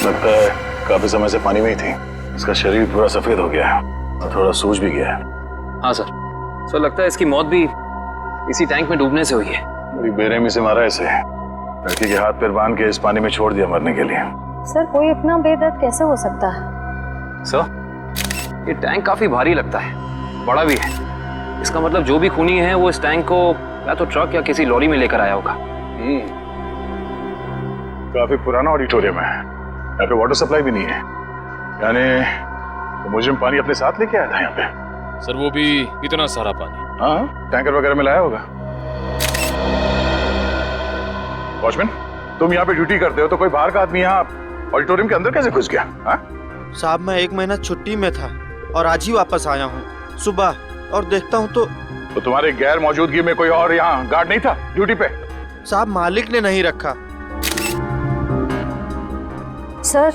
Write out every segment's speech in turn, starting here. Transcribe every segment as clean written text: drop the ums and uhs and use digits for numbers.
लगता है काफी समय से पानी में ही थी। इसका शरीर पूरा सफेद हो गया है और थोड़ा सूज भी गया है। हाँ सर, सर लगता है इसकी मौत भी इसी टैंक में डूबने से हुई है। बड़ी बेरहमी से मारा इसे। लड़की के हाथ पैर बांध के इस पानी में छोड़ दिया मरने के लिए। सर कोई इतना बेदर्द कैसे हो सकता है? सर ये टैंक काफी भारी लगता है, बड़ा भी है। इसका मतलब जो भी खूनी है वो इस टैंक को या तो ट्रक या किसी लॉरी में लेकर आया होगा। काफी पुराना ऑडिटोरियम है, यहाँ पे वाटर सप्लाई भी नहीं है। यानी तो मुजरिम पानी अपने साथ लेके आया था यहाँ पे। सर वो भी इतना सारा पानी? हाँ, टैंकर वगैरह में लाया होगा। वॉचमैन, तुम यहाँ पे ड्यूटी करते हो तो कोई बाहर का आदमी यहाँ ऑडिटोरियम के अंदर कैसे घुस गया? हाँ? साहब मैं 1 महीना छुट्टी में था और आज ही वापस आया हूँ सुबह, और देखता हूँ तो तुम्हारे गैर मौजूदगी में कोई और यहाँ गार्ड नहीं था ड्यूटी पे? साहब मालिक ने नहीं रखा। सर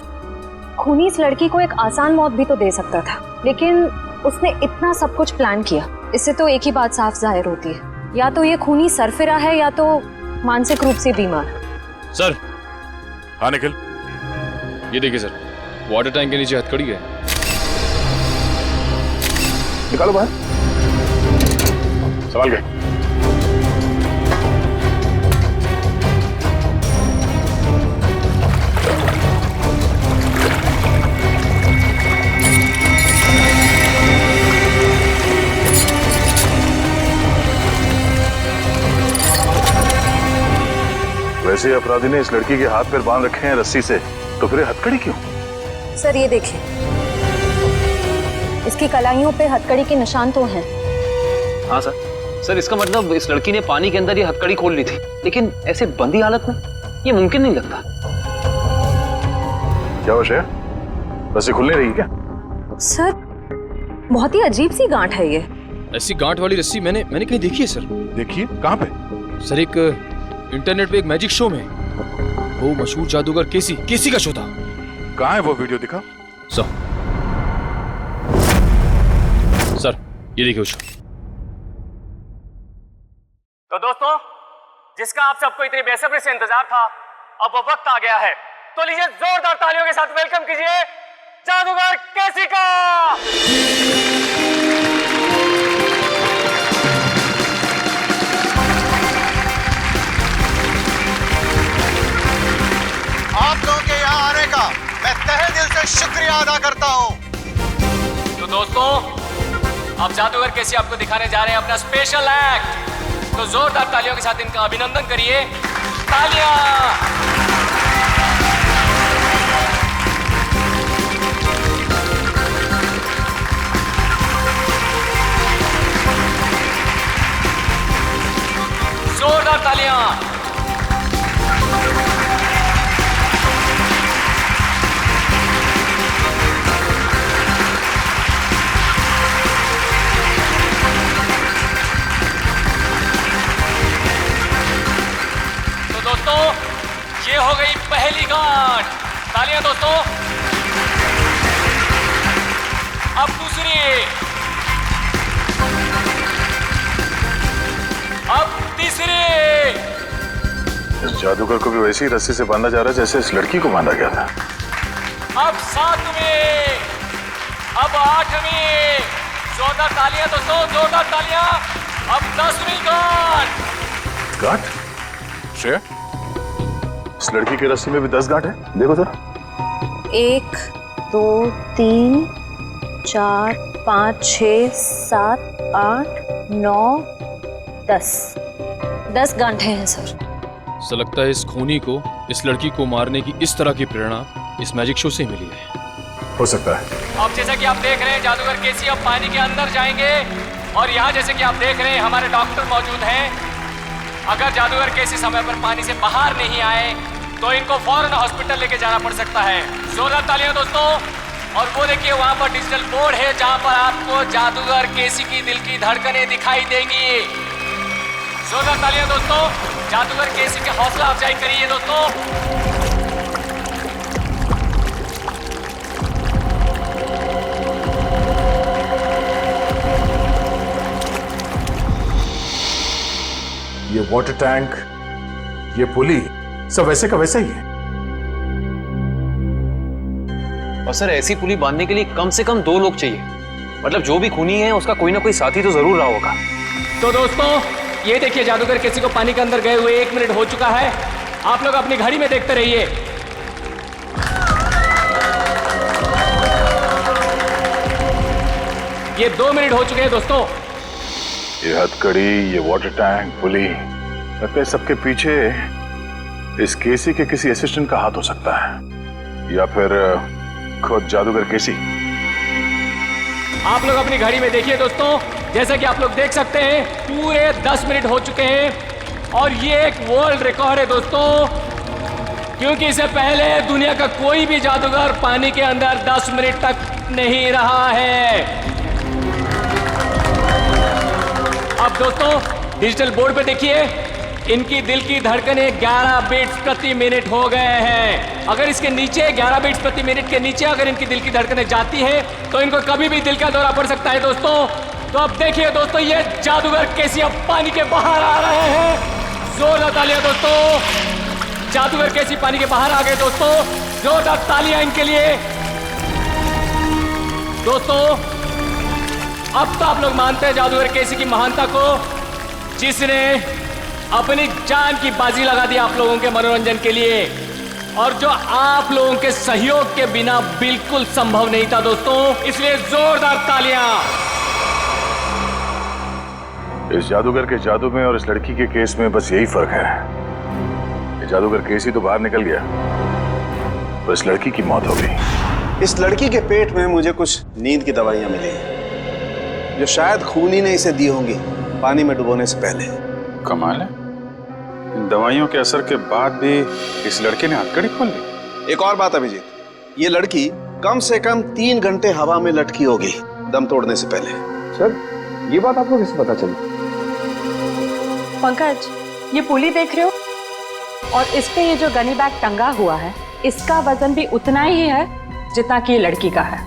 खूनी इस लड़की को एक आसान मौत भी तो दे सकता था, लेकिन उसने इतना सब कुछ प्लान किया। इससे तो एक ही बात साफ जाहिर होती है, या तो ये खूनी सरफिरा है या तो मानसिक रूप से बीमार। सर। हाँ निखिल, ये देखिए सर, वाटर टैंक के नीचे हथकड़ी है। निकालो बाहर। सवाल गए। वैसे अपराधी ने इस लड़की के हाथ पैर बांध रखे हैं रस्सी से, तो फिर हथकड़ी क्यों? सर ये देखिए, इसकी कलाइयों पे हथकड़ी के निशान तो हैं। हाँ सर, सर इसका मतलब इस लड़की ने पानी के अंदर ये हथकड़ी खोल ली थी, लेकिन ऐसे बंदी हालत में ये मुमकिन नहीं लगता। क्या वजह है? रस्सी खुल नहीं रही क्या? सर बहुत ही अजीब सी गांठ है ये। ऐसी गांठ वाली रस्सी मैंने कहीं देखी है सर। देखिए कहाँ पे? सर एक इंटरनेट पे एक मैजिक शो में, वो मशहूर जादूगर केसी का शो था। कहाँ है वो वीडियो? दिखा सर ये देखिए शो। तो दोस्तों, जिसका आप सबको इतनी बेसब्री से इंतजार था, अब वो वक्त आ गया है। तो लीजिए जोरदार तालियों के साथ वेलकम कीजिए जादूगर केसी का। आप लोगों के यहाँ आने का मैं तहे दिल से शुक्रिया अदा करता हूँ। तो दोस्तों, अब जादूगर केसी आपको दिखाने जा रहे हैं अपना स्पेशल एक्ट। तो जोरदार तालियों के साथ इनका अभिनंदन करिए। तालियां। जोरदार तालियां। दोस्तों, ये हो गई पहली गांठ। तालियां दोस्तों। अब दूसरी, अब तीसरी। इस जादूगर को भी वैसी ही रस्सी से बांधा जा रहा है जैसे इस लड़की को बांधा गया था। अब 7वीं, अब 8वीं। जोरदार तालियां दोस्तों, जोरदार तालियां। अब 10वीं गांठ। गांठ? श्रेया, इस लड़की की रस्सी में भी 10 गांठ है। देखो जरा। 1 2 3 4 5 6 7 8 9 10 गांठें हैं सर। सर लगता है इस खूनी को इस लड़की को मारने की इस तरह की प्रेरणा इस मैजिक शो से मिली है। हो सकता है। अब जैसा कि आप देख रहे हैं जादूगर केसी अब पानी के अंदर जाएंगे, और यहाँ जैसे कि आप देख रहे हैं हमारे डॉक्टर मौजूद हैं। अगर जादूगर केसी समय पर पानी से बाहर नहीं आए तो इनको फौरन हॉस्पिटल लेके जाना पड़ सकता है। जोरदार तालियां दोस्तों। और वो देखिए वहाँ पर डिजिटल बोर्ड है जहाँ पर आपको जादूगर केसी की दिल की धड़कनें दिखाई देंगी। जोरदार तालियां दोस्तों। जादूगर केसी की हौसला अफजाई करिए दोस्तों। ये वाटर टैंक, ये पुली सब वैसे का वैसा ही है। और सर ऐसी पुली बांधने के लिए कम से कम 2 लोग चाहिए। मतलब जो भी खूनी है उसका कोई ना कोई साथी तो जरूर रहा होगा। तो दोस्तों ये देखिए, जादूगर केसी को पानी के अंदर गए हुए 1 मिनट हो चुका है। आप लोग अपनी घड़ी में देखते रहिए। ये 2 मिनट हो चुके हैं दोस्तों। ये हथकड़ी, ये वाटर टैंक, पुली, लगता है सबके पीछे इस केसी के किसी असिस्टेंट का हाथ हो सकता है, या फिर खुद जादूगर केसी। आप लोग अपनी घड़ी में देखिए दोस्तों, जैसा कि आप लोग देख सकते हैं पूरे 10 मिनट हो चुके हैं और ये एक वर्ल्ड रिकॉर्ड है दोस्तों, क्योंकि इससे पहले दुनिया का कोई भी जादूगर पानी के अंदर 10 मिनट तक नहीं रहा है। अब दोस्तों डिजिटल बोर्ड पे देखिए, इनकी दिल की धड़कनें 11 बीट्स प्रति मिनट हो गए हैं। अगर इसके नीचे 11 बीट्स प्रति मिनट के नीचे अगर इनकी दिल की धड़कनें जाती है तो इनको कभी भी दिल का दौरा पड़ सकता है दोस्तों। तो अब देखिए दोस्तों, ये जादूगर केसी अब पानी के बाहर आ रहे हैं। जोरदार तालियां दोस्तों, जादूगर केसी पानी के बाहर आ गए दोस्तों। जोरदार तालियां इनके लिए दोस्तों। अब तो आप लोग मानते हैं जादूगर केसी की महानता को, जिसने अपनी जान की बाजी लगा दी आप लोगों के मनोरंजन के लिए, और जो आप लोगों के सहयोग के बिना बिल्कुल संभव नहीं था दोस्तों। इसलिए जोरदार तालियां। इस जादूगर के जादू में और इस लड़की के केस में बस यही फर्क है। ये जादूगर केसी तो बाहर निकल गया, तो इस लड़की की मौत हो गई। इस लड़की के पेट में मुझे कुछ नींद की दवाइयां मिली, जो शायद खूनी ने इसे दी होंगी पानी में डुबोने से पहले। कमाल है, इन दवाइयों के असर के बाद भी इस लड़के ने हथकड़ी खोल ली। एक और बात अभिजीत, ये लड़की कम से कम 3 घंटे हवा में लटकी होगी दम तोड़ने से पहले। सर, ये बात आपको कैसे पता चली? पंकज, ये पुली देख रहे हो, और इस पे ये जो गनी बैग टंगा हुआ है, इसका वजन भी उतना ही है जितना कि ये लड़की का है,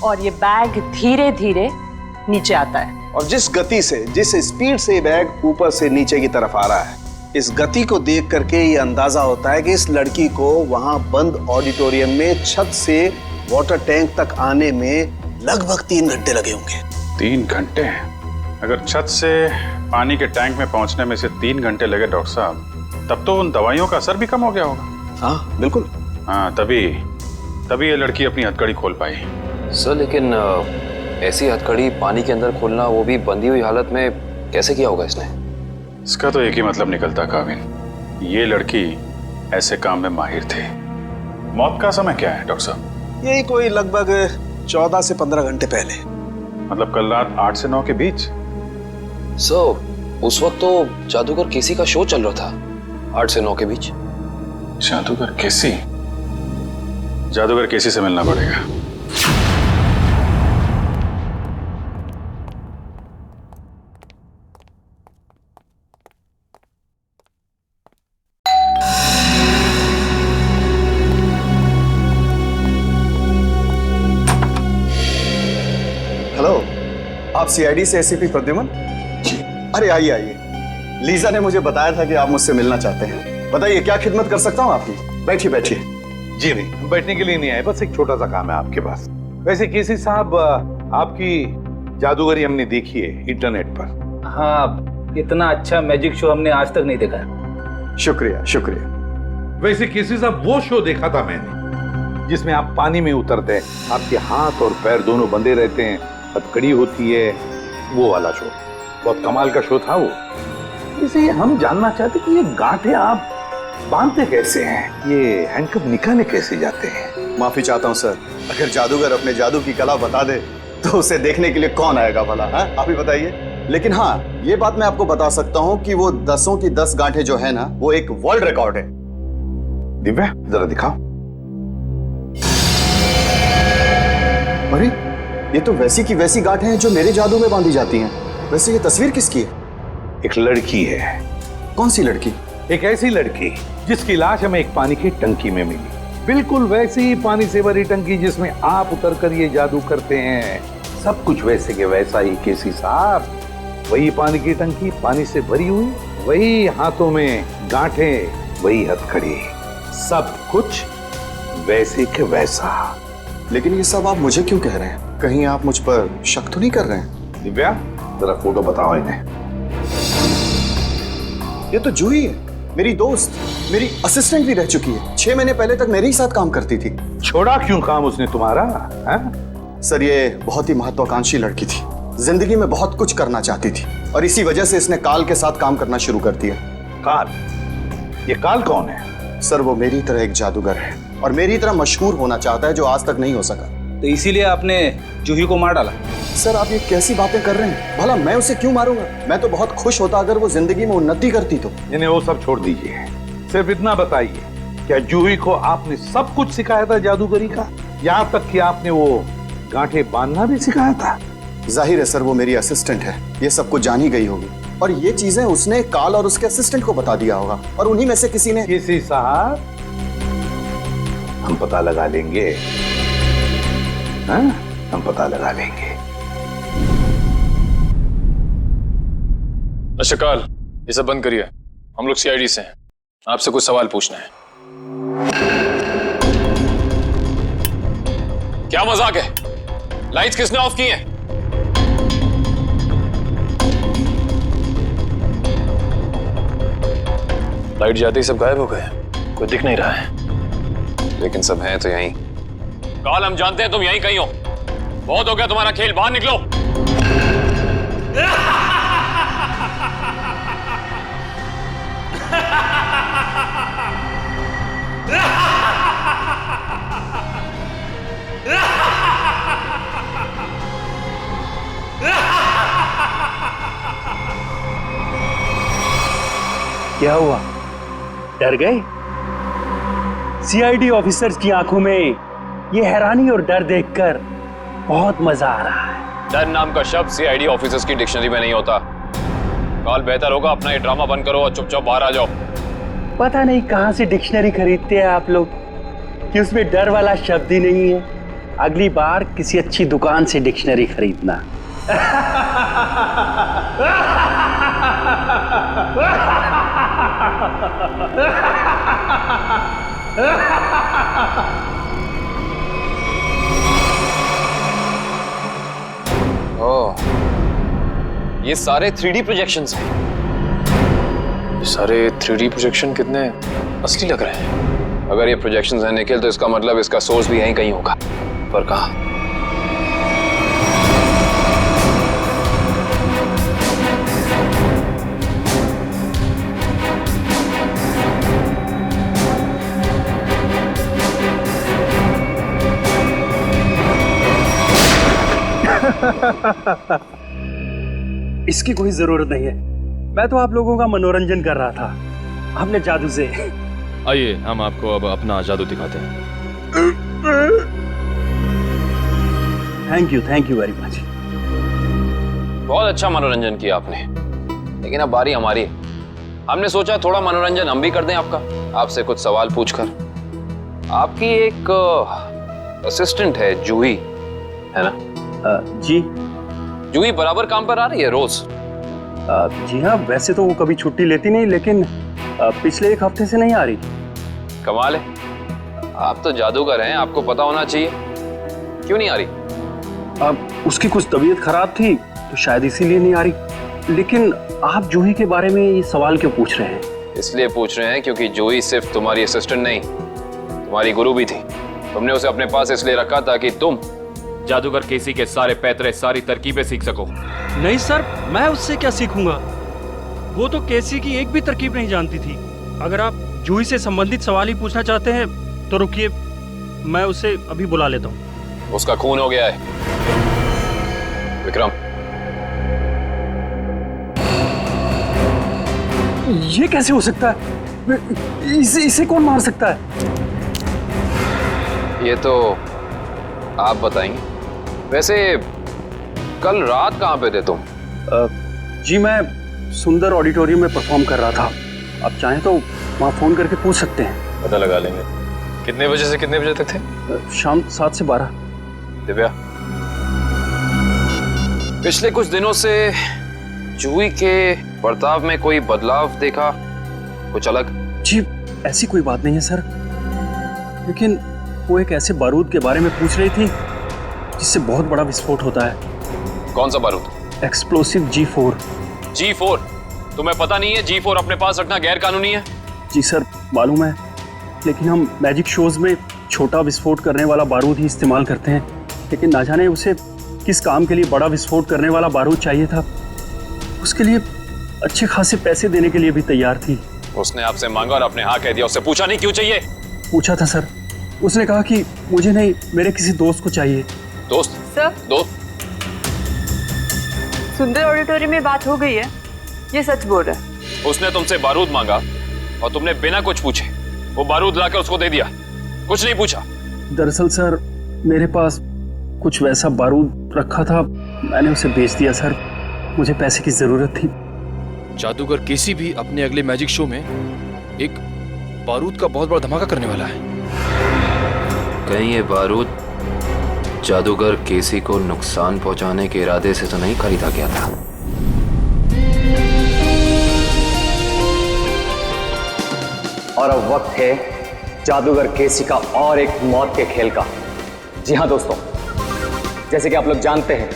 और ये बैग धीरे धीरे नीचे आता है। और जिस गति से, जिस स्पीड से बैग ऊपर से नीचे की तरफ आ रहा है, इस गति को देख करके ये अंदाजा होता है कि इस लड़की को वहां बंद ऑडिटोरियम में छत से वाटर टैंक तक आने में लगभग 3 घंटे लगे होंगे। 3 घंटे? अगर छत से पानी के टैंक में पहुंचने में से 3 घंटे लगे डॉक्टर साहब, तब तो उन दवाइयों का असर भी कम हो गया होगा। हाँ बिल्कुल। हाँ, तभी ये लड़की अपनी हथकड़ी खोल पाई। सर लेकिन ऐसी हथकड़ी पानी के अंदर खोलना, वो भी बंधी हुई हालत में, कैसे किया होगा इसने? इसका तो एक ही मतलब निकलता काविन, ये लड़की ऐसे काम में माहिर थी। मौत का समय क्या है डॉक्टर साहब? यही कोई लगभग 14 से 15 घंटे पहले। मतलब कल रात 8 से 9 के बीच? सर उस वक्त तो जादूगर केसी का शो चल रहा था, 8 से 9 के बीच। जादूगर केसी? जादूगर केसी से मिलना पड़ेगा। हेलो, आप सीआईडी से एसीपी प्रद्युमन? अरे आइए आइए, लीजा ने मुझे बताया था कि आप मुझसे मिलना चाहते हैं। बताइए क्या खिदमत कर सकता हूँ आपकी? बैठिए बैठिए। जी नहीं, बैठने के लिए नहीं आए, बस एक छोटा सा काम है आपके पास। वैसे केसी साहब, आपकी जादूगरी हमने देखी है इंटरनेट पर। हाँ, इतना अच्छा मैजिक शो हमने आज तक नहीं देखा। शुक्रिया शुक्रिया। वैसे केसी साहब, वो शो देखा था मैंने जिसमें आप पानी में उतरते हैं, आपके हाथ और पैर दोनों बंधे रहते हैं, हथकड़ी होती है, वो वाला शो। बहुत कमाल का शो था वो। इसे हम जानना चाहते कि ये गांठें आप बांधते कैसे हैं, ये हैंडकफ निकाले कैसे जाते हैं? माफी चाहता हूँ सर, अगर जादूगर अपने जादू की कला बता दे तो उसे देखने के लिए कौन आएगा भला? आप ही बताइए। लेकिन हाँ, ये बात मैं आपको बता सकता हूँ कि वो 10 की 10 गांठें जो है ना, वो एक वर्ल्ड रिकॉर्ड है। दिव्या, जरा दिखाओ। अरे, ये तो वैसी की वैसी गांठें हैं जो मेरे जादू में बांधी जाती हैं। वैसे ये तस्वीर किसकी है? एक लड़की है। कौन सी लड़की? एक ऐसी लड़की जिसकी लाश हमें एक पानी की टंकी में मिली, बिल्कुल वैसी ही पानी से भरी टंकी जिसमें आप उतर कर ये जादू करते हैं। सब कुछ वैसे के वैसा ही केसी साहब। वही पानी की टंकी पानी से भरी हुई, वही हाथों में गांठें, वही हथकड़ी, सब कुछ वैसे के वैसा। लेकिन ये सब आप मुझे क्यों कह रहे हैं? कहीं आप मुझ पर शक तो नहीं कर रहे हैं? दिव्या, जरा फोटो बताओ इन्हें। ये तो जूही है, मेरी दोस्त, मेरी असिस्टेंट भी रह चुकी है। 6 महीने पहले तक मेरे ही साथ काम करती थी। छोड़ा क्यों काम उसने तुम्हारा? है? सर, ये बहुत ही महत्वाकांक्षी लड़की थी, जिंदगी में बहुत कुछ करना चाहती थी और इसी वजह से इसने काल के साथ काम करना शुरू कर दिया। काल? ये काल कौन है? सर, वो मेरी तरह एक जादूगर है और मेरी तरह मशहूर होना चाहता है, जो आज तक नहीं हो सका। तो इसीलिए आपने जूही को मार डाला? सर, आप ये कैसी बातें कर रहे हैं? भला मैं उसे क्यों मारूंगा? मैं तो बहुत खुश होता अगर वो जिंदगी में उन्नति करती तो। इन्हें वो सब छोड़ दीजिए, सिर्फ इतना बताइए, क्या जूही को आपने सब कुछ सिखाया था जादूगरी का? यहाँ तक कि आपने वो गांठे बांधना भी सिखाया था? जाहिर है सर, वो मेरी असिस्टेंट है, ये सब कुछ जान ही गई होगी और ये चीजें उसने काल और उसके असिस्टेंट को बता दिया होगा और उन्हीं में से किसी ने। किसी साहब, हम पता लगा लेंगे। हाँ, हम पता लगा लेंगे। अच्छा काल, ये सब बंद करिए, हम लोग सीआईडी से हैं, आपसे कुछ सवाल पूछना है। क्या मजाक है? लाइट्स किसने ऑफ की हैं? लाइट जाते ही सब गायब हो गए, कोई दिख नहीं रहा है। लेकिन सब हैं तो यहीं। काल, हम जानते हैं तुम यहीं कहीं हो, बहुत हो गया तुम्हारा खेल, बाहर निकलो। क्या हुआ, डर गए? सीआईडी ऑफिसर्स की आंखों में ये हैरानी और डर देखकर बहुत मजा आ रहा है। डर नाम का शब्द सीआईडी ऑफिसर्स की डिक्शनरी में नहीं होता। काल, बेहतर होगा अपना ये ड्रामा बंद करो और चुपचाप बाहर आ जाओ। पता नहीं कहां से डिक्शनरी खरीदते हैं आप लोग कि उसमें डर वाला शब्द ही नहीं है। अगली बार किसी अच्छी दुकान से डिक्शनरी खरीदना। ओह, ये सारे 3D प्रोजेक्शंस हैं। ये सारे 3D प्रोजेक्शन कितने असली लग रहे हैं। अगर ये प्रोजेक्शंस हैं निखिल, तो इसका मतलब इसका सोर्स भी यहीं कहीं होगा। पर कहाँ? इसकी कोई जरूरत नहीं है, मैं तो आप लोगों का मनोरंजन कर रहा था अपने जादू से। आइए, हम आपको अब अपना जादू दिखाते हैं। Thank you very much. बहुत अच्छा मनोरंजन किया आपने, लेकिन अब बारी हमारी है। हमने सोचा थोड़ा मनोरंजन हम भी कर दें आपका, आपसे कुछ सवाल पूछकर। आपकी एक असिस्टेंट है जूही, है ना? जी। जूही बराबर काम पर आ रही है रोज? जी हाँ, वैसे तो वो कभी छुट्टी लेती नहीं, लेकिन पिछले 1 हफ्ते से नहीं आ रही। कमाल है, आप तो जादूगर हैं, आपको पता होना चाहिए। क्यों नहीं आ रही? अब उसकी कुछ तबीयत खराब थी तो शायद इसीलिए नहीं आ रही। लेकिन आप जूही के बारे में ये सवाल क्यों पूछ रहे हैं? इसलिए पूछ रहे हैं क्योंकि जूही सिर्फ तुम्हारी असिस्टेंट नहीं, तुम्हारी गुरु भी थी। तुमने उसे अपने पास इसलिए रखा ताकि तुम जादूगर केसी के सारे पैतरे, सारी तरकीबें सीख सको। नहीं सर, मैं उससे क्या सीखूंगा? वो तो केसी की एक भी तरकीब नहीं जानती थी। अगर आप जूही से संबंधित सवाल ही पूछना चाहते हैं तो रुकिए, मैं उसे अभी बुला लेता हूँ। उसका खून हो गया है। विक्रम, ये कैसे हो सकता है? इसे कौन मार सकता है? ये तो आप बताएंगे। वैसे कल रात कहाँ पे थे तुम? जी, मैं सुंदर ऑडिटोरियम में परफॉर्म कर रहा था। आप चाहें तो वहाँ फोन करके पूछ सकते हैं। पता लगा लेंगे। कितने बजे से कितने बजे तक थे? शाम 7 से 12। दिव्या, पिछले कुछ दिनों से जूही के बर्ताव में कोई बदलाव देखा? कुछ अलग? जी, ऐसी कोई बात नहीं है सर, लेकिन वो एक ऐसे बारूद के बारे में पूछ रही थी जिससे बहुत बड़ा विस्फोट होता है। कौन सा बारूद? Explosive G4। G4? तुम्हें पता नहीं है G4 अपने पास रखना गैर कानूनी है? जी सर मालूम है, लेकिन हम मैजिक शोज में छोटा विस्फोट करने वाला बारूद ही इस्तेमाल करते हैं, लेकिन ना जाने उसे किस काम के लिए बड़ा विस्फोट करने वाला बारूद चाहिए था। उसके लिए अच्छे खासे पैसे देने के लिए भी तैयार थी। उसने आपसे मांगा और आपने हाँ कह दिया, उससे पूछा नहीं क्यों चाहिए? पूछा था सर, उसने कहा कि मुझे नहीं, मेरे किसी दोस्त को चाहिए। दोस्त? सर, दोस्त? सुंदर ऑडिटोरियम में बात हो गई है, ये सच बोल रहा है। उसने तुमसे बारूद मांगा और तुमने बिना कुछ पूछे वो बारूद लाकर उसको दे दिया, कुछ नहीं पूछा। दरअसल सर मेरे पास कुछ वैसा बारूद रखा था, मैंने उसे बेच दिया सर, मुझे पैसे की जरूरत थी। जादूगर केसी भी अपने अगले मैजिक शो में एक बारूद का बहुत बड़ा धमाका करने वाला है। कहीं ये बारूद जादूगर केसी को नुकसान पहुंचाने के इरादे से तो नहीं खरीदा गया था? और अब वक्त है जादूगर केसी का और एक मौत के खेल का। जी हाँ दोस्तों, जैसे कि आप लोग जानते हैं,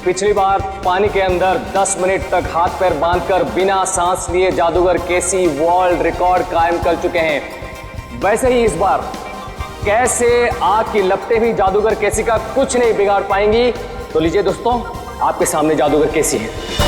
पिछली बार पानी के अंदर 10 मिनट तक हाथ पैर बांधकर बिना सांस लिए जादूगर केसी वर्ल्ड रिकॉर्ड कायम कर चुके हैं। वैसे ही इस बार कैसे आग की लपटें भी जादूगर केसी का कुछ नहीं बिगाड़ पाएंगी। तो लीजिए दोस्तों, आपके सामने जादूगर केसी है।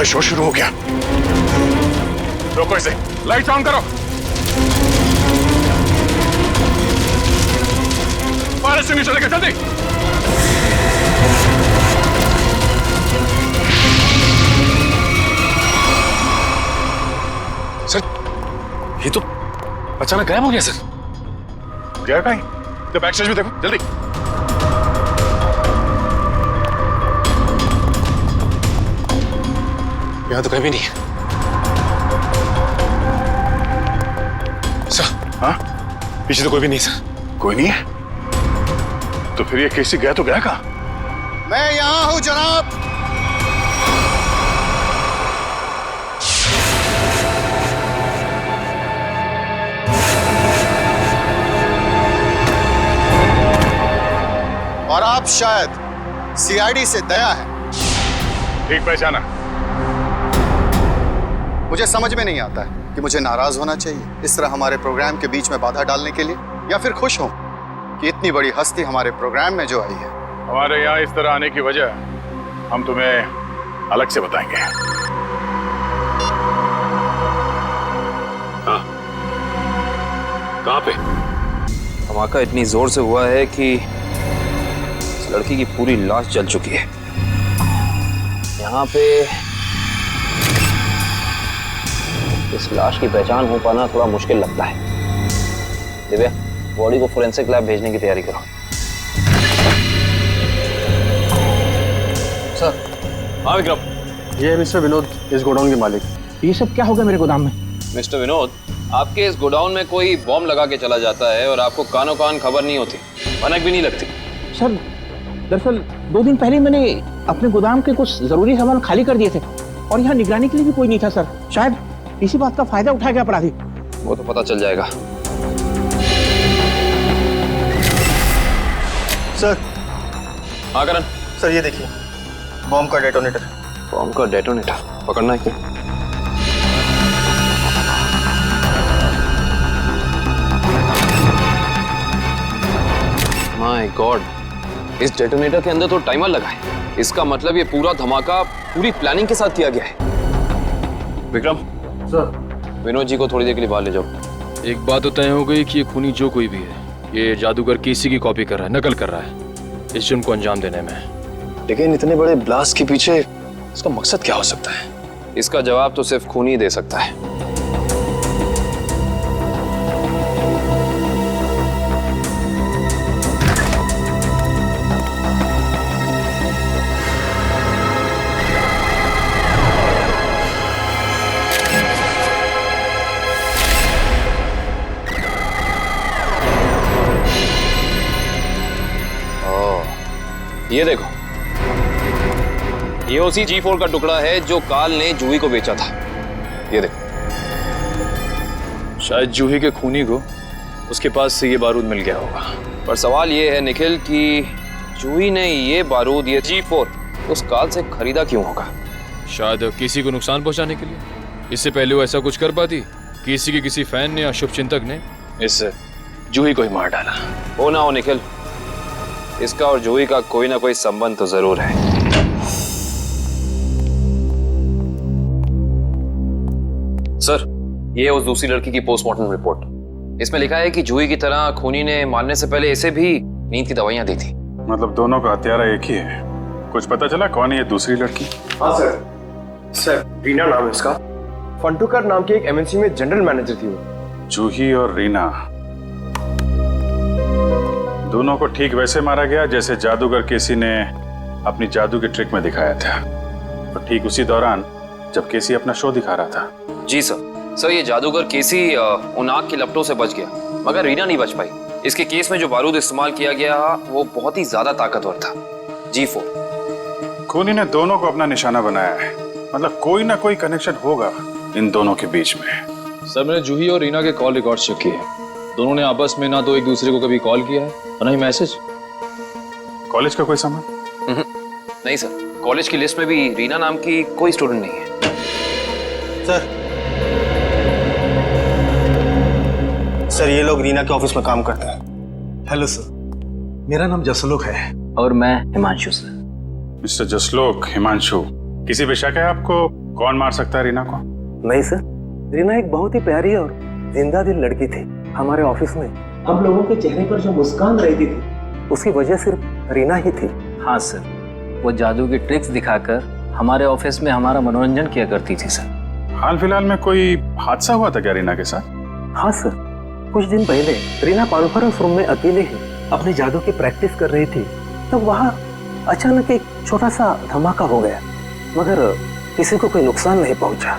शो शुरू हो गया। रोको इसे, लाइट ऑन करो। फायर एक्सटिंग्विशर लेकर जल्दी। सर ये तो अचानक गायब हो गया सर। गया कहीं? तो बैक स्टेज भी देखो जल्दी। यहां तो कहीं नहीं है सर। हाँ? पीछे तो कोई भी नहीं सर। कोई नहीं है? तो फिर ये केसी गया तो गया कहां? मैं यहां हूं जनाब। और आप शायद सीआईडी से दया है। ठीक पहचाना। मुझे समझ में नहीं आता है कि मुझे नाराज होना चाहिए इस तरह हमारे प्रोग्राम के बीच में बाधा डालने के लिए, या फिर खुश हूं कि इतनी बड़ी हस्ती हमारे प्रोग्राम में जो आई है। हमारे यहाँ इस तरह आने की वजह हम तुम्हें अलग से बताएंगे। हाँ, कहाँ पे? धमाका इतनी जोर से हुआ है कि इस लड़की की पूरी लाश जल चुकी है। यहाँ पे इस लाश की पहचान हो पाना थोड़ा मुश्किल लगता है। दिव्या, बॉडी को फोरेंसिक लैब भेजने की तैयारी करो। सर। हाँ विक्रम। ये है मिस्टर विनोद, इस गोडाउन के मालिक। ये सब क्या हो गया मेरे गोदाम में? मिस्टर विनोद, आपके इस गोडाउन में कोई बॉम्ब लगा के चला जाता है और आपको कानो कान खबर नहीं होती, भनक भी नहीं लगती। सर दरअसल 2 दिन पहले मैंने अपने गोदाम के कुछ जरूरी सामान खाली कर दिए थे और यहाँ निगरानी के लिए भी कोई नहीं था सर। शायद इसी बात का फायदा उठा गया अपराधी। वो तो पता चल जाएगा। सर। हाँ करण। सर ये देखिए, बॉम्ब का डेटोनेटर। बॉम्ब का डेटोनेटर पकड़ना है क्या? माय गॉड, इस डेटोनेटर के अंदर तो टाइमर लगा है। इसका मतलब ये पूरा धमाका पूरी प्लानिंग के साथ किया गया है। विक्रम सर, विनोद जी को थोड़ी देर के लिए बाहर ले जाओ। एक बात तो तय हो गई कि ये खूनी जो कोई भी है, ये जादूगर केसी की कॉपी कर रहा है, नकल कर रहा है इस जुर्म को अंजाम देने में। लेकिन इतने बड़े ब्लास्ट के पीछे इसका मकसद क्या हो सकता है? इसका जवाब तो सिर्फ खून ही दे सकता है। ये देखो, ये उसी G4 का टुकड़ा है जो काल ने जूही को बेचा था। ये देखो, शायद जूही के खूनी को उसके पास से ये बारूद मिल गया होगा। पर सवाल ये है निखिल कि जूही ने ये बारूद, ये G4 उस काल से खरीदा क्यों होगा? शायद किसी को नुकसान पहुंचाने के लिए। इससे पहले वो ऐसा कुछ कर पाती? किसी के किसी फैन ने या शुभचिंतक ने इस जूही को ही मार डाला। हो ना हो निखिल, इसका और जूही का कोई ना कोई संबंध तो जरूर है। सर, ये उस दूसरी लड़की की पोस्टमार्टम रिपोर्ट। इसमें लिखा है कि जूही की तरह खूनी ने मारने से पहले इसे भी नींद की दवाइयां दी थी। मतलब दोनों का हत्यारा एक ही है। कुछ पता चला कौन है ये दूसरी लड़की? हाँ सर, रीना नाम है इसका। फंटूकर नाम की एक एमएनसी में जनरल मैनेजर थी वो। जूही और रीना दोनों को ठीक वैसे मारा गया जैसे जादूगर केसी ने अपनी जादू के ट्रिक में दिखाया था। और ठीक उसी दौरान जब केसी अपना शो दिखा रहा था। जी सर, ये जादूगर केसी उन आग की लपटों से बच गया, मगर रीना नहीं बच पाई। इसके केस में जो बारूद इस्तेमाल किया गया वो बहुत ही ज्यादा ताकतवर था, G4। खूनी ने दोनों को अपना निशाना बनाया है। मतलब कोई ना कोई कनेक्शन होगा इन दोनों के बीच में। सर, मैंने जूही और रीना के कॉल रिकॉर्ड चेक किए। दोनों ने आपस में ना तो एक दूसरे को कभी कॉल किया है और ना ही मैसेज। कॉलेज का कोई सामान? नहीं सर, कॉलेज की लिस्ट में भी रीना नाम की कोई स्टूडेंट नहीं है। सर ये लोग रीना के ऑफिस में काम करते हैं। हेलो सर, मेरा नाम जसलोक है। और मैं हिमांशु सर। मिस्टर जसलोक, हिमांशु, किसी पे शक है आपको? कौन मार सकता है रीना को? नहीं सर, रीना एक बहुत ही प्यारी और जिंदा दिल लड़की थी। हमारे ऑफिस में हम लोगों के चेहरे पर जो मुस्कान रहती थी उसकी वजह सिर्फ रीना ही थी। हाँ सर, वो जादू की ट्रिक्स दिखाकर हमारे ऑफिस में हमारा मनोरंजन किया करती थी सर। हाल फिलहाल में कोई हादसा हुआ था क्या रीना के साथ? हाँ सर, कुछ दिन पहले रीना कॉन्फ्रेंस रूम में अकेले ही अपनी जादू की प्रैक्टिस कर रही थी, तब वहाँ अचानक एक छोटा सा धमाका हो गया, मगर किसी को कोई नुकसान नहीं पहुंचा।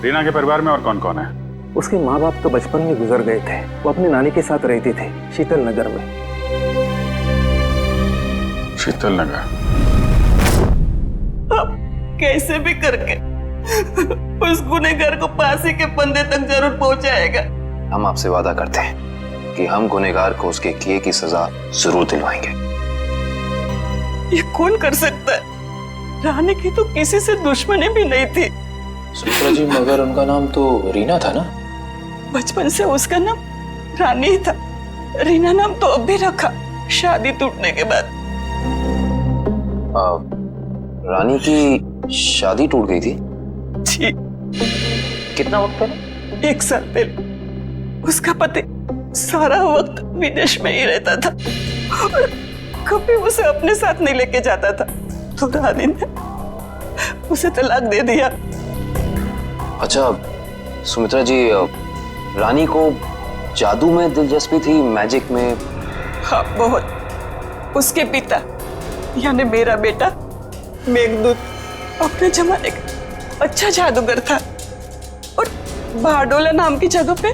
रीना के परिवार में और कौन कौन है? उसके माँ बाप तो बचपन में गुजर गए थे। वो अपनी नानी के साथ रहती थी शीतल नगर में। शीतल नगर? अब कैसे भी करके उस गुनहगार को फांसी के फंदे तक जरूर पहुंचाएगा। हम आपसे वादा करते हैं कि हम गुनहगार को उसके किए की सजा जरूर दिलवाएंगे। ये कौन कर सकता है? रानी की तो किसी से दुश्मनी भी नहीं थी। सुमित्रा जी, मगर उनका नाम तो रीना था ना? बचपन से उसका नाम रानी ही था। रीना नाम तो अब भी रखा, शादी टूटने के बाद। रानी की शादी टूट गई थी? जी। कितना वक्त पहले? 1 साल पहले। उसका पति सारा वक्त विदेश में ही रहता था और कभी उसे अपने साथ नहीं लेके जाता था, तो रानी ने उसे तलाक दे दिया। अच्छा सुमित्रा जी, रानी को जादू में दिलचस्पी थी, मैजिक में? हाँ बहुत। उसके पिता यानी मेरा बेटा मेघदूत अपने जमाने का अच्छा जादूगर था और बारडोला नाम की जगह पे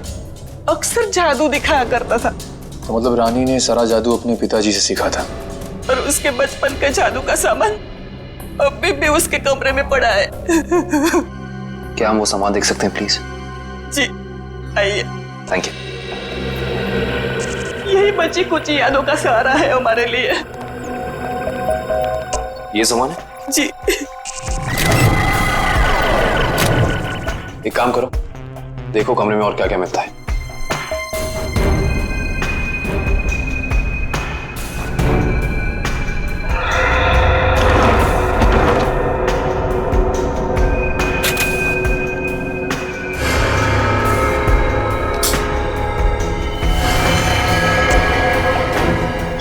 अक्सर जादू दिखाया करता था। तो मतलब रानी ने सारा जादू अपने पिताजी से सीखा था। और उसके बचपन का जादू का सामान अभी भी उसके कमरे में पड़ा है। क्या हम वो सामान देख सकते हैं प्लीज? जी आइए। Thank you. यही बची कुछ यादों का सहारा है हमारे लिए। ये सामान है? जी। एक काम करो, देखो कमरे में और क्या क्या मिलता है।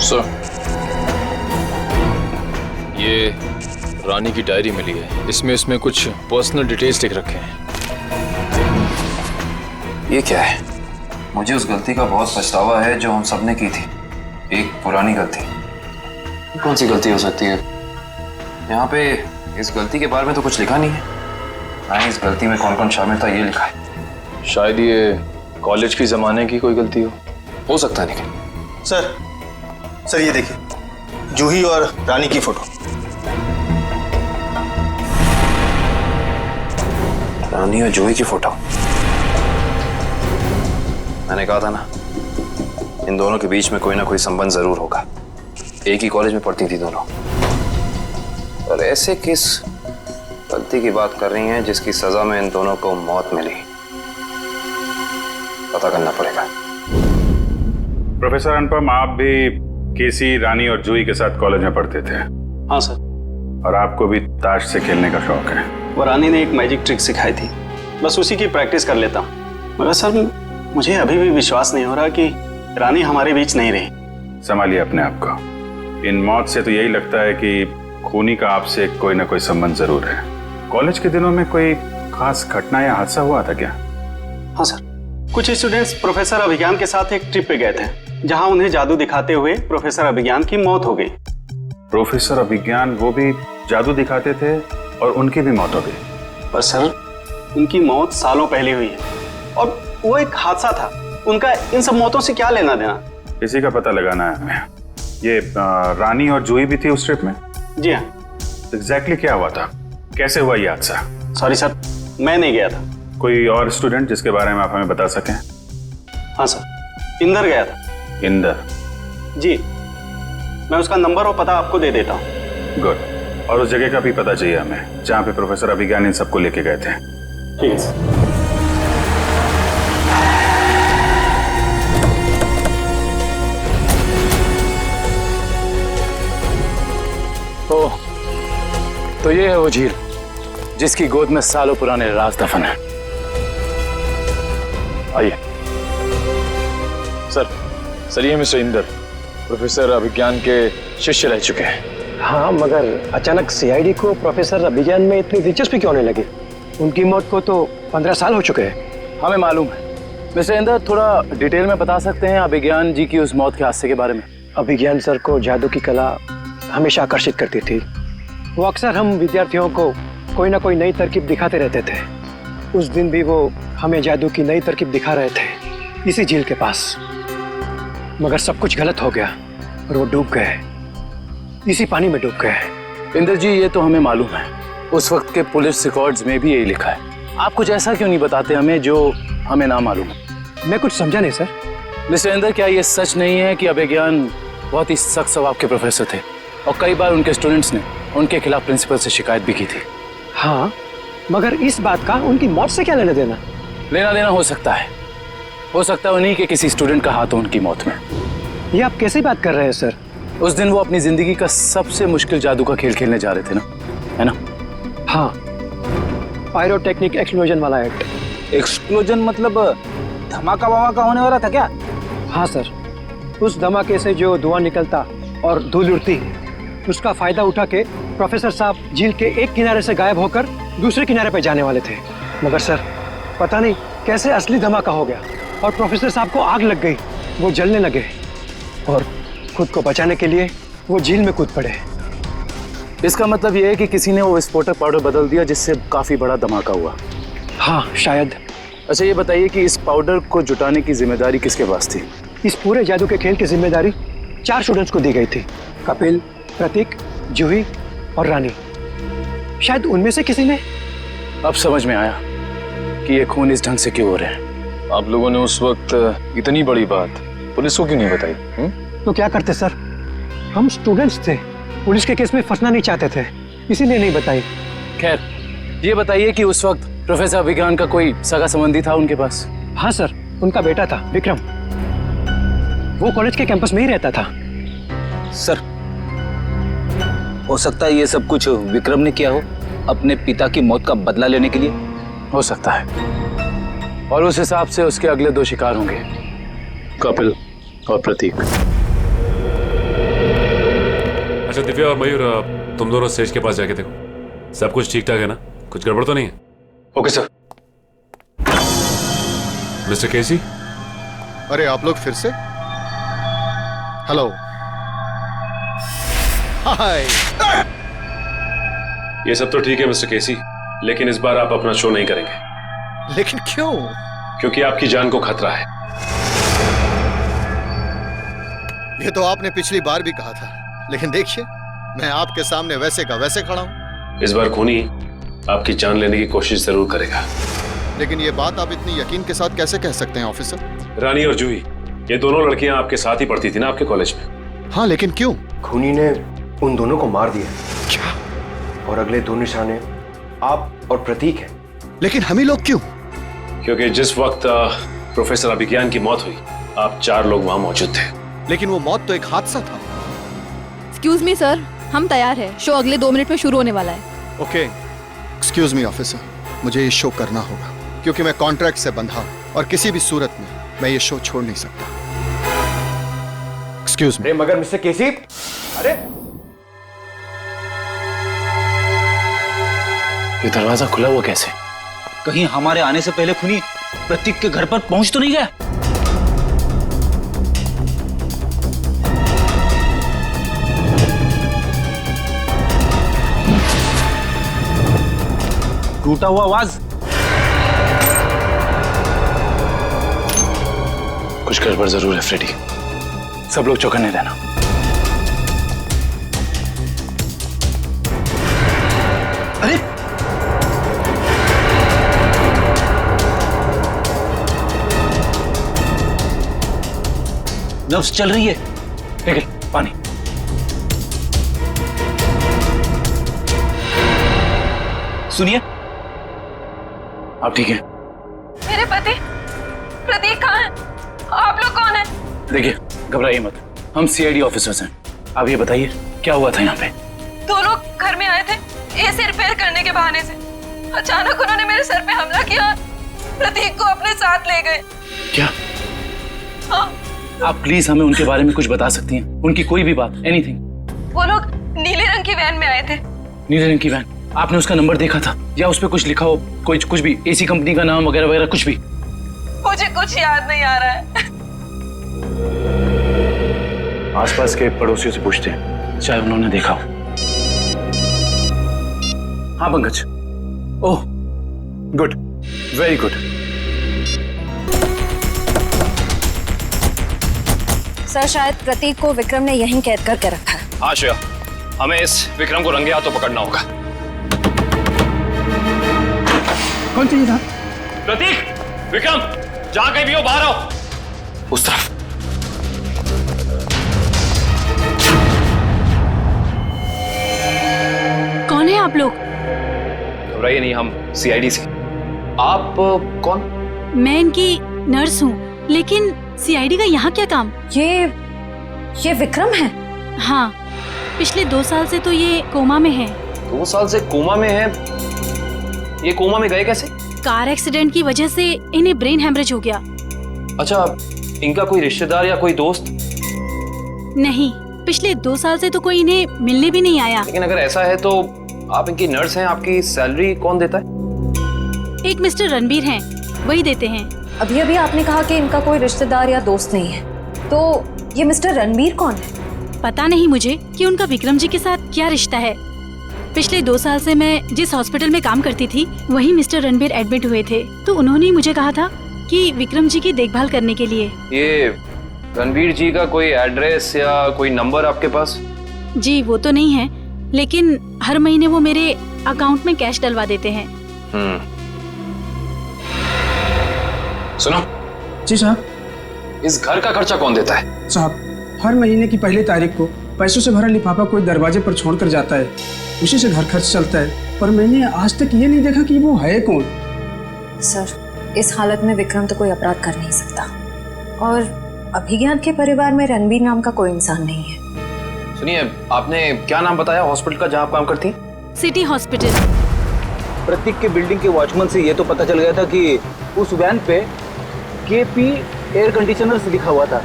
सर, ये रानी की डायरी मिली है। इसमें कुछ पर्सनल डिटेल्स लिख रखे हैं। ये क्या है? मुझे उस गलती का बहुत पछतावा है जो हम सबने की थी। एक पुरानी गलती। कौन सी गलती हो सकती है? यहाँ पे इस गलती के बारे में तो कुछ लिखा नहीं है। ना ही इस गलती में कौन कौन शामिल था ये लिखा है। शायद ये कॉलेज की जमाने की कोई गलती हो सकता है। लेकिन सर ये देखिए, जूही और रानी की फोटो। रानी और जूही की फोटो। मैंने कहा था ना, इन दोनों के बीच में कोई ना कोई संबंध जरूर होगा। एक ही कॉलेज में पढ़ती थी दोनों। और ऐसे किस गलती की बात कर रही हैं जिसकी सजा में इन दोनों को मौत मिली? पता करना पड़ेगा। प्रोफेसर अनुपम, आप भी केसी, रानी और जूही के साथ कॉलेज में पढ़ते थे? हाँ सर। और आपको भी ताश से खेलने का शौक है? वो रानी ने एक मैजिक ट्रिक सिखाई थी, बस उसी की प्रैक्टिस कर लेता हूँ। मगर सर मुझे अभी भी विश्वास नहीं हो रहा कि रानी हमारे बीच नहीं रही। संभालिए अपने आप को। इन मौत से तो यही लगता है कि खूनी का आपसे कोई ना कोई संबंध जरूर है। कॉलेज के दिनों में कोई खास घटना या हादसा हुआ था क्या? हाँ सर, कुछ स्टूडेंट्स प्रोफेसर अभिज्ञान के साथ एक ट्रिप पे गए थे, जहां उन्हें जादू दिखाते हुए प्रोफेसर अभिज्ञान की मौत हो गई। प्रोफेसर अभिज्ञान वो भी जादू दिखाते थे और उनकी भी मौत हो गई? पर सर उनकी मौत सालों पहले हुई है और वो एक हादसा था। उनका इन सब मौतों से क्या लेना देना? इसी का पता लगाना है हमें। ये रानी और जूही भी थी उस ट्रिप में? जी हाँ। एग्जैक्टली क्या हुआ था? कैसे हुआ ये हादसा? सॉरी सर, मैं नहीं गया था। कोई और स्टूडेंट जिसके बारे में आप हमें बता सकें? हाँ सर, इंदर गया था। इंदर? जी। मैं उसका नंबर और पता आपको दे देता हूँ। गुड। और उस जगह का भी पता चाहिए हमें जहाँ पे प्रोफेसर अभिज्ञान इन सबको लेके गए थे। ठीक है सर। तो ये है वो झील जिसकी गोद में सालों पुराने राज दफन है। आइए। सर ये मिस्टर इंदर प्रोफेसर अभिज्ञान के शिष्य रह चुके हैं। हाँ, मगर अचानक सीआईडी को प्रोफेसर अभिज्ञान में इतनी दिलचस्पी क्यों नहीं लगी? उनकी मौत को तो 15 साल हो चुके हैं। हमें मालूम है। मिस्टर इंदर, थोड़ा डिटेल में बता सकते हैं अभिज्ञान जी की उस मौत के हादसे के बारे में? अभिज्ञान सर को जादू की कला हमेशा आकर्षित करती थी। वो अक्सर हम विद्यार्थियों को कोई ना कोई नई तरकीब दिखाते रहते थे। उस दिन भी वो हमें जादू की नई तरकीब दिखा रहे थे इसी झील के पास। मगर सब कुछ गलत हो गया और वो डूब गए, इसी पानी में डूब गए। इंदर जी, ये तो हमें मालूम है। उस वक्त के पुलिस रिकॉर्ड्स में भी यही लिखा है। आप कुछ ऐसा क्यों नहीं बताते हमें जो हमें ना मालूम है? मैं कुछ समझा नहीं सर। मिस्टर इंदर, क्या ये सच नहीं है कि अभिज्ञान बहुत ही सख्त स्वभाव के प्रोफेसर थे और कई बार उनके स्टूडेंट्स ने उनके खिलाफ प्रिंसिपल से शिकायत भी की थी? हाँ, मगर इस बात का उनकी मौत से क्या लेना देना? लेना देना हो सकता है उन्हीं के किसी स्टूडेंट का हाथ हो उनकी मौत में। ये आप कैसे बात कर रहे हैं सर? उस दिन वो अपनी जिंदगी का सबसे मुश्किल जादू का खेल खेलने जा रहे थे ना, है ना? हाँ, पायरोटेक्निक एक्सप्लोजन वाला एक्ट। एक्सप्लोजन मतलब धमाका वमाका होने वाला था क्या? हाँ सर, उस धमाके से जो धुआं निकलता और धूल उड़ती, उसका फायदा उठा के प्रोफेसर साहब झील के एक किनारे से गायब होकर दूसरे किनारे पे जाने वाले थे। मगर सर पता नहीं कैसे असली धमाका हो गया और प्रोफेसर साहब को आग लग गई। वो जलने लगे और खुद को बचाने के लिए वो झील में कूद पड़े। इसका मतलब ये है कि किसी ने वो विस्फोटक पाउडर बदल दिया जिससे काफी बड़ा धमाका हुआ। हाँ शायद। अच्छा ये बताइए कि इस पाउडर को जुटाने की जिम्मेदारी किसके पास थी? इस पूरे जादू के खेल की जिम्मेदारी 4 स्टूडेंट्स को दी गई थी, कपिल, प्रतीक, जूही और रानी। शायद उनमें से किसी ने। अब समझ में आया कि ये खून इस ढंग से क्यों हो रहे हैं। आप लोगों ने उस वक्त इतनी बड़ी बात पुलिस को क्यों नहीं बताई? तो क्या करते सर, हम स्टूडेंट्स थे, पुलिस के केस में फंसना नहीं चाहते थे, इसीलिए नहीं बताई। खैर ये बताइए कि उस वक्त प्रोफेसर अभिज्ञान का कोई सगा संबंधी था उनके पास? हाँ सर, उनका बेटा था विक्रम, वो कॉलेज के कैंपस में ही रहता था। सर हो सकता है ये सब कुछ विक्रम ने किया हो अपने पिता की मौत का बदला लेने के लिए। हो सकता है, और उस हिसाब से उसके अगले 2 शिकार होंगे, कपिल और प्रतीक। अच्छा दिव्या और मयूर, तुम दोनों स्टेज के पास जाके देखो सब कुछ ठीक ठाक है ना, कुछ गड़बड़ तो नहीं है? Okay sir. मिस्टर केसी। अरे आप लोग फिर से? हेलो। हाय। ये सब तो ठीक है मिस्टर केसी, लेकिन इस बार आप अपना शो नहीं करेंगे। लेकिन क्यों? क्योंकि आपकी जान को खतरा है। ये तो आपने पिछली बार भी कहा था, लेकिन देखिए मैं आपके सामने वैसे का वैसे खड़ा हूं। इस बार खूनी आपकी जान लेने की कोशिश जरूर करेगा। लेकिन ये बात आप इतनी यकीन के साथ कैसे कह सकते हैं ऑफिसर? रानी और जूही, ये दोनों लड़कियां आपके साथ ही पढ़ती थी ना आपके कॉलेज में? हाँ, लेकिन क्यों? खूनी ने उन दोनों को मार दिया। क्या? और अगले 2 निशाने आप और प्रतीक हैं। लेकिन हम ही लोग क्यों? क्योंकि जिस वक्त प्रोफेसर अभिज्ञान की मौत हुई, आप 4 लोग वहां मौजूद थे। लेकिन वो मौत तो एक हादसा था। एक्सक्यूज मी सर, हम तैयार हैं। शो अगले 2 मिनट में शुरू होने वाला है। ओके, एक्सक्यूज मी ऑफिसर, मुझे ये शो करना होगा क्योंकि मैं कॉन्ट्रैक्ट से बंधा हूं और किसी भी सूरत में मैं ये शो छोड़ नहीं सकता। Excuse me. मगर मिस्टर केसी, अरे ये दरवाजा खुला हुआ कैसे? कहीं हमारे आने से पहले खूनी प्रतीक के घर पर पहुंच तो नहीं गया? टूटा हुआ आवाज। कुछ गड़बड़ जरूर है फ्रेडी, सब लोग चौकन्ने रहना। अरे नर्व्स चल रही है। ठीक है, पानी। सुनिए, आप ठीक हैं? मेरे पति प्रतीक कहाँ है? आप लोग कौन हैं? देखिए, घबराइए मत, हम सीआईडी ऑफिसर्स हैं। आप ये बताइए क्या हुआ था यहाँ पे? 2 लोग घर में आए थे एसी रिपेयर करने के बहाने से। अचानक उन्होंने मेरे सर पे हमला किया और प्रतीक को अपने साथ ले गए। क्या? हाँ। आप प्लीज हमें उनके बारे में कुछ बता सकती हैं? उनकी कोई भी बात, एनीथिंग। वो लोग नीले रंग की वैन में आए थे। नीले रंग की वैन? आपने उसका नंबर देखा था या उस पे कुछ लिखा हो? कुछ भी, एसी कंपनी का नाम वगैरह वगैरह कुछ भी? मुझे कुछ याद नहीं आ रहा है। आसपास के पड़ोसियों से पूछते हैं, चाहे उन्होंने देखा हो। हाँ Pankaj. Oh good, very good. Sir, शायद प्रतीक को विक्रम ने यहीं कैद करके रखा है। हाँ श्रेया, हमें इस विक्रम को रंगे हाथों पकड़ना होगा। कौन चाहिए था? प्रतीक, विक्रम, जहां कहीं भी हो बाहर आओ। उस तरफ। कौन है आप लोग? घबराइए नहीं, हम सीआईडी से। आप कौन? मैं इनकी नर्स हूँ, लेकिन सीआईडी का यहाँ क्या काम? ये विक्रम है? हाँ, पिछले 2 साल से तो ये कोमा में है। 2 साल से कोमा में है? ये कोमा में गए कैसे? कार एक्सीडेंट की वजह से इन्हें ब्रेन हेमरेज हो गया। अच्छा, इनका कोई रिश्तेदार या कोई दोस्त? नहीं, पिछले 2 साल से तो कोई इन्हें मिलने भी नहीं आया। लेकिन अगर ऐसा है तो आप इनकी नर्स हैं, आपकी सैलरी कौन देता है? एक मिस्टर रणबीर हैं, वही देते हैं। अभी अभी आपने कहा कि इनका कोई रिश्तेदार या दोस्त नहीं है, तो ये मिस्टर रणबीर कौन है? पता नहीं मुझे कि उनका विक्रम जी के साथ क्या रिश्ता है। पिछले 2 साल से मैं जिस हॉस्पिटल में काम करती थी, वहीं मिस्टर रणबीर एडमिट हुए थे, तो उन्होंने ही मुझे कहा था कि विक्रम जी की देखभाल करने के लिए। ये रणबीर जी का कोई एड्रेस या कोई नंबर आपके पास? जी वो तो नहीं है, लेकिन हर महीने वो मेरे अकाउंट में कैश डलवा देते हैं। सुनो जी साहब। इस घर का खर्चा कौन देता है? साहब, हर महीने की पहली तारीख को पैसों से भरा लिफाफा कोई दरवाजे पर छोड़कर जाता है, उसी से घर खर्च चलता है। पर मैंने आज तक ये नहीं देखा कि वो है कौन। सर, इस हालत में विक्रम तो कोई अपराध कर नहीं सकता, और अभिज्ञान के परिवार में रणबीर नाम का कोई इंसान नहीं है। सुनिए, आपने क्या नाम बताया हॉस्पिटल का जहाँ आप काम करती? City hospital. प्रतीक के बिल्डिंग के वॉचमैन से ये तो पता चल गया था कि उस वैन पे KP एयर कंडीशनर्स लिखा हुआ था,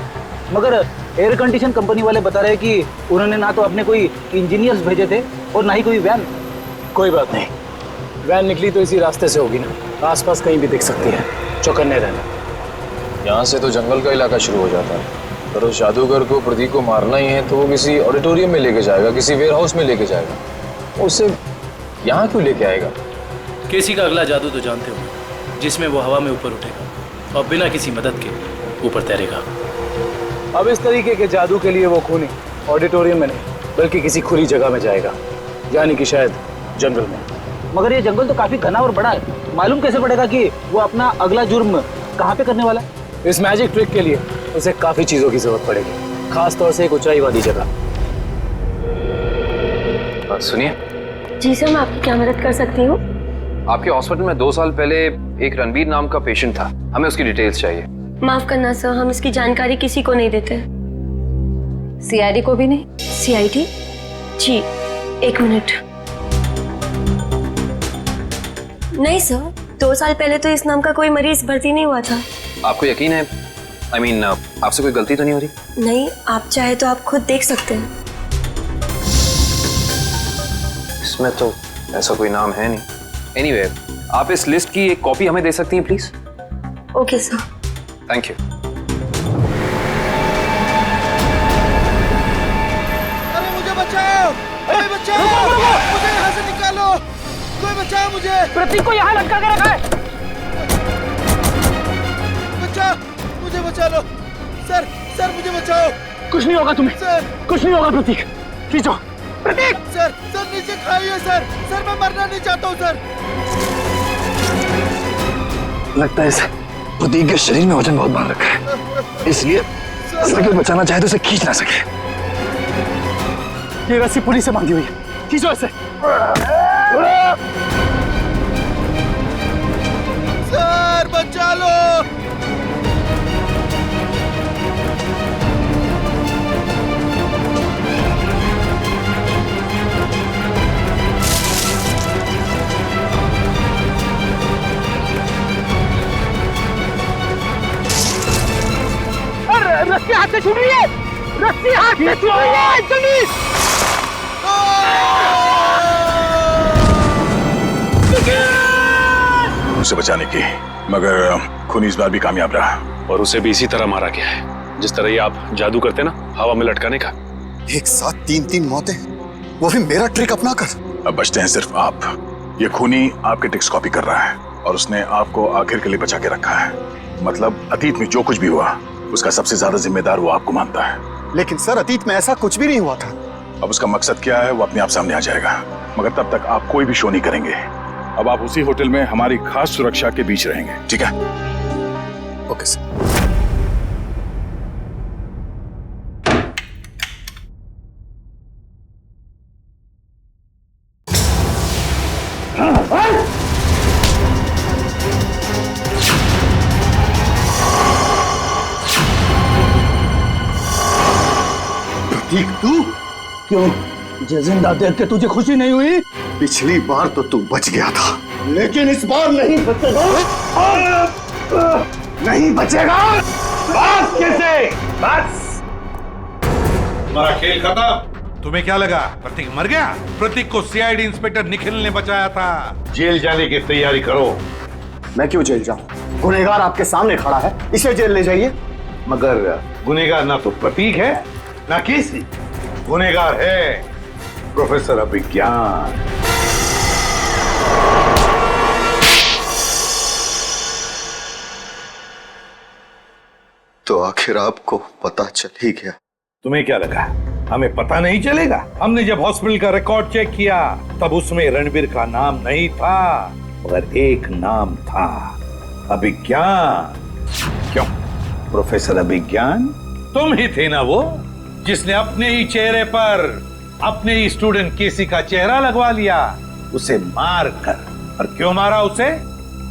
मगर एयर कंडीशन कंपनी वाले बता रहे कि उन्होंने ना तो अपने कोई इंजीनियर्स भेजे थे और ना ही कोई वैन। कोई बात नहीं, वैन निकली तो इसी रास्ते से होगी ना, आसपास कहीं भी दिख सकती है, चौकन्ने रहना। यहाँ से तो जंगल का इलाका शुरू हो जाता है, पर उस जादूगर को प्रतीक को मारना ही है तो वो किसी ऑडिटोरियम में लेके जाएगा, किसी वेयर हाउस में लेके जाएगा। उसे यहाँ क्यों लेके आएगा? केसी का अगला जादू तो जानते हो, जिसमें वो हवा में ऊपर उठेगा और बिना किसी मदद के ऊपर तैरेगा। अब इस तरीके के जादू के लिए वो खूनी ऑडिटोरियम में नहीं बल्कि किसी खुली जगह में जाएगा, यानी कि शायद जंगल में। मगर ये जंगल तो काफी घना और बड़ा है, मालूम कैसे पड़ेगा कि वो अपना अगला जुर्म कहाँ पे करने वाला है? इस मैजिक ट्रिक के लिए उसे काफी चीजों की जरूरत पड़ेगी, खास तौर से एक ऊंचाई वाली जगह। सुनिए। जी सर, मैं आपकी क्या मदद कर सकती हूँ? आपके हॉस्पिटल में 2 साल पहले एक रणबीर नाम का पेशेंट था, हमें उसकी डिटेल्स चाहिए। माफ करना सर, हम इसकी जानकारी किसी को नहीं देते। सीआईडी को भी नहीं? सीआईडी? जी, 1 मिनट। नहीं सर, 2 साल पहले तो इस नाम का कोई मरीज भर्ती नहीं हुआ था। आपको यकीन है? I mean, आपसे कोई गलती तो नहीं हो रही? नहीं, आप चाहे तो आप खुद देख सकते हैं। इसमें तो ऐसा कोई नाम है नहीं। Anyway, आप इस लिस्ट की एक कॉपी हमें दे सकती हैं please? Okay sir. Thank you. अरे मुझे बचाओ! अरे बचाओ! मुझे यहाँ से निकालो! कोई बचाओ मुझे! प्रतीक को यहाँ लटका के रखा है। बचाओ! मुझे बचा लो! सर, सर मुझे बचाओ! कुछ नहीं होगा तुम्हें। सर! कुछ नहीं होगा प्रतीक, खींचो। प्रतीक! सर, सर नीचे खाइए सर! सर मैं मरना नहीं चाहता हूँ सर! लगता है इस प्रतीक के शरीर में वजन बहुत बांध रखा है, इसलिए अगर बचाना चाहे तो इसे खींच ना सके। ये रस्सी पुलिस से बांधी हुई है, खींचो इसे। सर बचा लो! रस्सी हाथ से छूट रही है, रस्सी हाथ से छूट रही है, जल्दी! उसे बचाने की, मगर खूनी इस बार भी कामयाब रहा। और उसे भी इसी तरह मारा गया है, जिस तरह ये आप जादू करते ना, हवा में लटकाने का। एक साथ 3-3 मौतें, वो भी मेरा ट्रिक अपना कर। अब बचते हैं सिर्फ आप। ये खूनी आपके ट्रिक्स कॉपी कर रहा है और उसने आपको आखिर के लिए बचा के रखा है। मतलब अतीत में जो कुछ भी हुआ उसका सबसे ज्यादा जिम्मेदार वो आपको मानता है। लेकिन सर, अतीत में ऐसा कुछ भी नहीं हुआ था। अब उसका मकसद क्या है वो अपने आप सामने आ जाएगा, मगर तब तक आप कोई भी शो नहीं करेंगे। अब आप उसी होटल में हमारी खास सुरक्षा के बीच रहेंगे, ठीक है? Okay sir. प्रतीक, तू क्यों? जिंदा देख के तुझे खुशी नहीं हुई? पिछली बार तो तू बच गया था, लेकिन इस बार नहीं बचेगा। नहीं बचेगा। बस कैसे? बस तुम्हारा खेल खत्म। तुम्हें क्या लगा प्रतीक मर गया? प्रतीक को सीआईडी इंस्पेक्टर निखिल ने बचाया था। जेल जाने की तैयारी करो। मैं क्यों जेल जाऊं? गुनहगार आपके सामने खड़ा है, इसे जेल ले जाइए। मगर गुनहगार ना तो प्रतीक है ना केसी, गुनहगार है प्रोफेसर अभिज्ञान। तो आखिर आपको पता चल ही गया। तुम्हें क्या लगा हमें पता नहीं चलेगा? हमने जब हॉस्पिटल का रिकॉर्ड चेक किया तब उसमें रणबीर का नाम नहीं था, मगर एक नाम था, अभिज्ञान। क्यों? प्रोफेसर अभिज्ञान तुम ही थे ना वो जिसने अपने ही चेहरे पर अपने ही स्टूडेंट केसी का चेहरा लगवा लिया, उसे मार कर। और क्यों मारा उसे?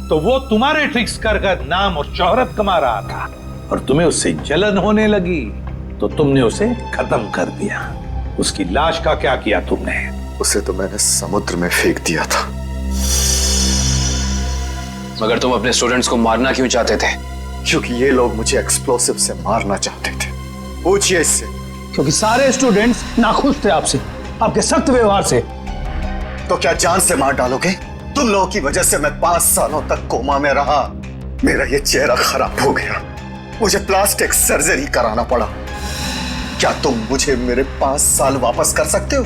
तो वो तुम्हारे ट्रिक्स कर नाम और शोहरत कमा रहा था और तुम्हें उससे जलन होने लगी तो तुमने उसे खत्म कर दिया। उसकी लाश का क्या किया तुमने? उसे तो मैंने समुद्र में फेंक दिया था। मगर तुम अपने स्टूडेंट्स को मारना क्यों चाहते थे? क्योंकि ये लोग मुझे एक्सप्लोसिव से मारना चाहते थे। पूछिए इससे। क्योंकि सारे स्टूडेंट्स नाखुश थे आपसे, आपके सख्त व्यवहार से। तो क्या जान से मार डालोगे? तुम लोगों की वजह से मैं 5 सालों तक कोमा में रहा। मेरा ये चेहरा खराब हो गया, मुझे प्लास्टिक सर्जरी कराना पड़ा। क्या तुम मुझे मेरे 5 साल वापस कर सकते हो?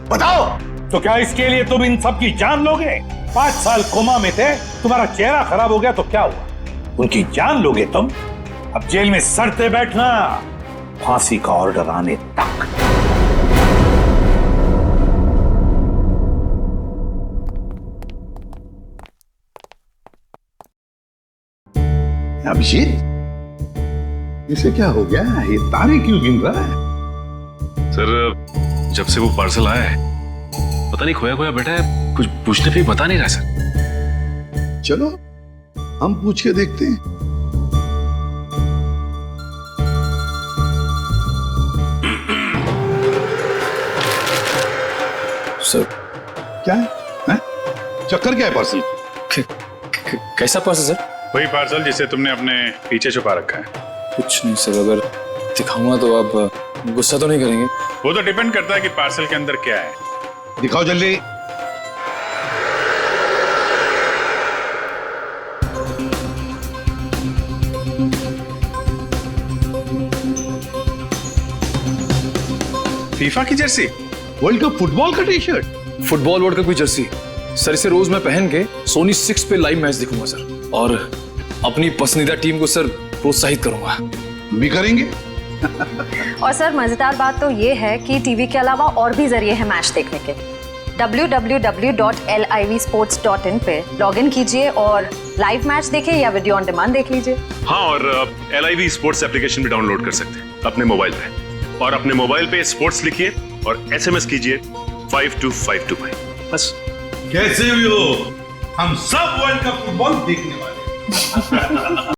बताओ। तो क्या इसके लिए तुम इन सब की जान लोगे? 5 साल कोमा में थे, तुम्हारा चेहरा खराब हो गया तो क्या हुआ? उनकी जान लोगे तुम? अब जेल में सड़ते बैठना, फांसी का ऑर्डर आने तक। अभिषेक, इसे क्या हो गया? ये तारे क्यों गिन रहा है? सर, जब से वो पार्सल आया है पता नहीं खोया खोया बैठा है, कुछ पूछने पे बता नहीं रहा सर। चलो हम पूछ के देखते हैं। सर क्या है? चक्कर क्या है पार्सल? कैसा पार्सल सर? वही पार्सल जिसे तुमने अपने पीछे छुपा रखा है। कुछ नहीं सर, अगर दिखाऊंगा तो आप गुस्सा तो नहीं करेंगे? वो तो डिपेंड करता है कि पार्सल के अंदर क्या है। दिखाओ जल्दी। फीफा की जर्सी, वर्ल्ड कप फुटबॉल का T shirt, football world cup की जर्सी सर, इसे रोज मैं पहन के सोनी 6 पे लाइव मैच देखूंगा सर, और अपनी पसंदीदा टीम को सर प्रोत्साहित करूंगा। भी करेंगे। और सर मजेदार बात तो ये है कि टीवी के अलावा और भी जरिए हैं मैच देखने के। www.livsports.in पे लॉगिन कीजिए और लाइव मैच देखें या वीडियो ऑन डिमांड देख लीजिए। हाँ, और LIV स्पोर्ट्स एप्लीकेशन भी डाउनलोड कर सकते हैं अपने मोबाइल पे, और अपने मोबाइल पे स्पोर्ट्स लिखिए और SMS कीजिए 52525। बस। कैसे भी हो, हम सब वर्ल्ड कप फुटबॉल देखने वाले हैं।